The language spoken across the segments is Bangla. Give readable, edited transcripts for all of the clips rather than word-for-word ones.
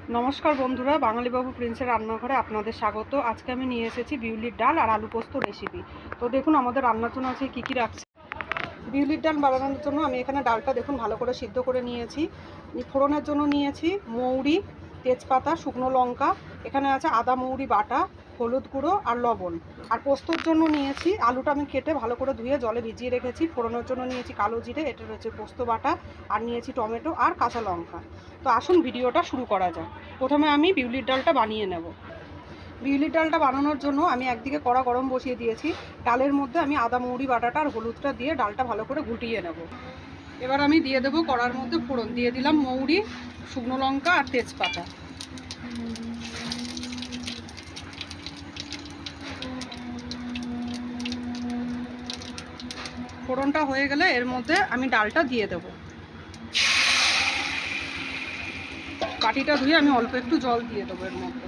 नमस्कार बंधुरा बांगाली बाबू प्रिंसের রান্নাঘরে আপনাদের স্বাগত। আজকে আমি নিয়ে এসেছি বিউলির ডাল আর আলু পোস্ত রেসিপি। তো দেখুন আমাদের রান্নার জন্য আছে কি কি রাখছি। বিউলির ডাল বানানোর জন্য আমি এখানে ডালটা দেখুন ভালো করে সিদ্ধ করে নিয়েছি। ফোড়নের জন্য নিয়েছি মৌরি, তেজপাতা, শুকনো লঙ্কা, এখানে আছে আদা মৌরি বাটা, হলুদ গুঁড়ো আর লবণ। আর পোস্তর জন্য নিয়েছি আলুটা আমি কেটে ভালো করে ধুয়ে জলে ভিজিয়ে রেখেছি। ফোড়নের জন্য নিয়েছি কালো জিরে, এটা রয়েছে পোস্ত বাটা, আর নিয়েছি টমেটো আর কাঁচা লঙ্কা। তো আসুন ভিডিওটা শুরু করা যাক। প্রথমে আমি বিউলির ডালটা বানিয়ে নেব। বিউলির ডালটা বানানোর জন্য আমি একদিকে কড়া গরম বসিয়ে দিয়েছি। ডালের মধ্যে আমি আদা মৌরি বাটাটা আর হলুদটা দিয়ে ডালটা ভালো করে ঘুটিয়ে নেব। এবার আমি দিয়ে দেবো কড়ার মধ্যে ফোড়ন, দিয়ে দিলাম মৌরি, শুকনো লঙ্কা আর তেজপাতা। ফোড়নটা হয়ে গেলে এর মধ্যে আমি ডালটা দিয়ে দেবো। বাটিটা ধুয়ে আমি অল্প একটু জল দিয়ে দেবো এর মধ্যে।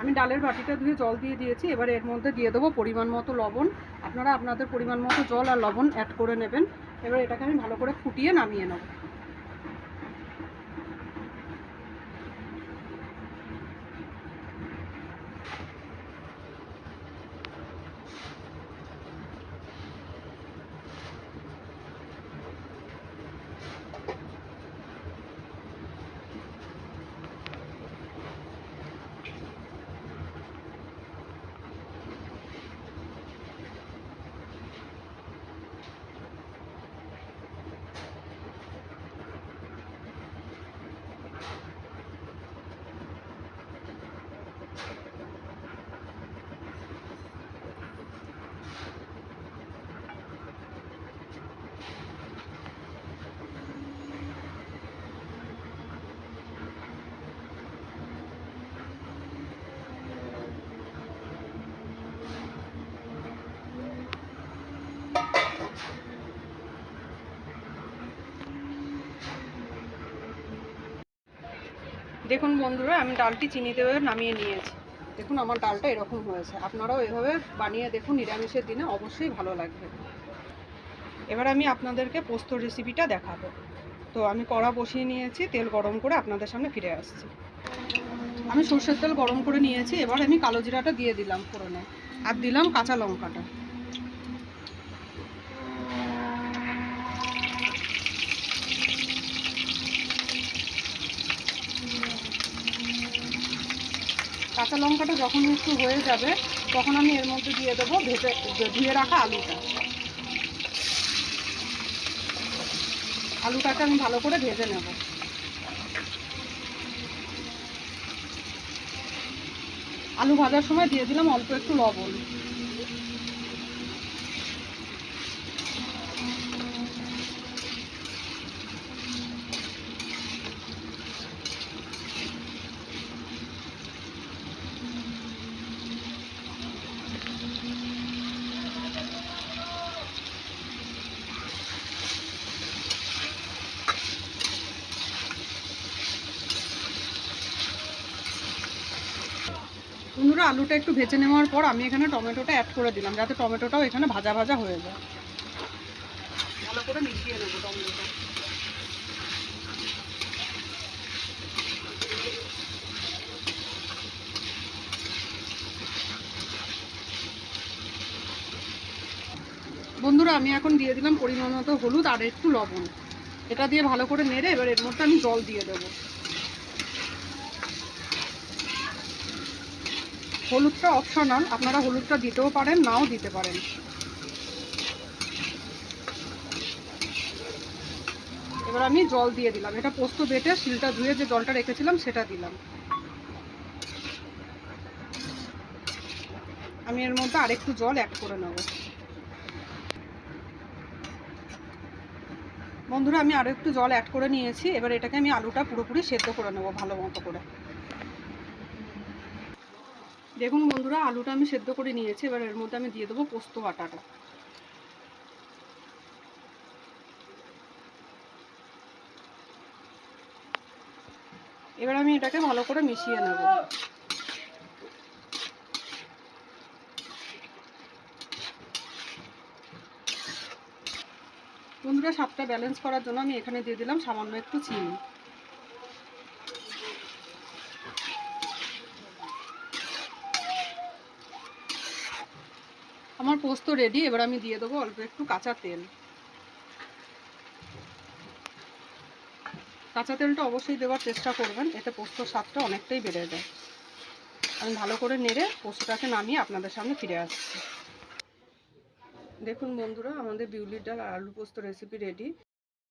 আমি ডালের বাটিটা ধুয়ে জল দিয়ে দিয়েছি। এবার এর মধ্যে দিয়ে দেবো পরিমাণ মতো লবণ। আপনারা আপনাদের পরিমাণ মতো জল আর লবণ অ্যাড করে নেবেন। এবার এটাকে আমি ভালো করে ফুটিয়ে নামিয়ে নেব। দেখুন বন্ধুরা, আমি ডালটি চিনি দিয়ে নামিয়ে নিয়েছি। দেখুন আমার ডালটা এরকম হয়েছে। আপনারাও এভাবে বানিয়ে দেখুন, নিরামিষের দিনে অবশ্যই ভালো লাগবে। এবার আমি আপনাদেরকে পোস্ত রেসিপিটা দেখাবো। তো আমি কড়া বসিয়ে নিয়েছি, তেল গরম করে আপনাদের সামনে ফিরে আসছি। আমি সরষের তেল গরম করে নিয়েছি। এবার আমি কালো জিরাটা দিয়ে দিলাম ফোড়নে, আর দিলাম কাঁচা লঙ্কাটা। কাঁচা লঙ্কাটা যখন একটু হয়ে যাবে তখন আমি এর মধ্যে দিয়ে দেবো ধুয়ে রাখা আলুটা। আলুটাকে আমি ভালো করে ভেজে নেব। আলু ভাজার সময় দিয়ে দিলাম অল্প একটু লবণ। বন্ধুরা, আলুটা একটু ভেজে নেওয়ার পর আমি এখানে টমেটোটা অ্যাড করে দিলাম, যাতে টমেটোটাও এখানে ভাজা ভাজা হয়ে যায়। ভালো করে মিশিয়ে নেবো টমেটোটা। বন্ধুরা, আমি এখন দিয়ে দিলাম পরিমাণ মতো হলুদ আর একটু লবণ। এটা দিয়ে ভালো করে নেড়ে এবার এর মধ্যে আমি জল দিয়ে দেবো। হলুদটা অপশনাল, আপনারা হলুদটা দিতেও পারেন, নাও দিতে পারেন। এবার আমি জল দিয়ে দিলাম। এটা পোস্ত বেটে শিলটা ধুয়ে যে জলটা রেখেছিলাম সেটা দিলাম। আমি এর মধ্যে আরেকটু জল অ্যাড করে নেব। বন্ধুরা, আমি আরও একটু জল অ্যাড করে নিয়েছি। এবার এটাকে আমি আলুটা পুরোপুরি সেদ্ধ করে নেব ভালো মতো করে। দেখুন বন্ধুরা, আলুটা আমি সেদ্ধ করে নিয়েছি। এবার এর মধ্যে আমি দিয়ে দেবো পোস্ত বাটাটা। এবার আমি এটাকে ভালো করে মিশিয়ে নেব। বন্ধুরা, স্বাদটা ব্যালেন্স করার জন্য আমি এখানে দিয়ে দিলাম সামান্য একটু চিনি। আমার পোস্ত রেডি। এবার আমি দিয়ে দেবো অল্প একটু কাঁচা তেল। কাঁচা তেলটা অবশ্যই দেওয়ার চেষ্টা করবেন, এতে পোস্তর স্বাদটা অনেকটাই বেড়ে যায়। আমি ভালো করে নেড়ে পোস্তটাকে নামিয়ে আপনাদের সামনে ফিরে আসছি। দেখুন বন্ধুরা, আমাদের বিউলির ডাল আর আলু পোস্ত রেসিপি রেডি।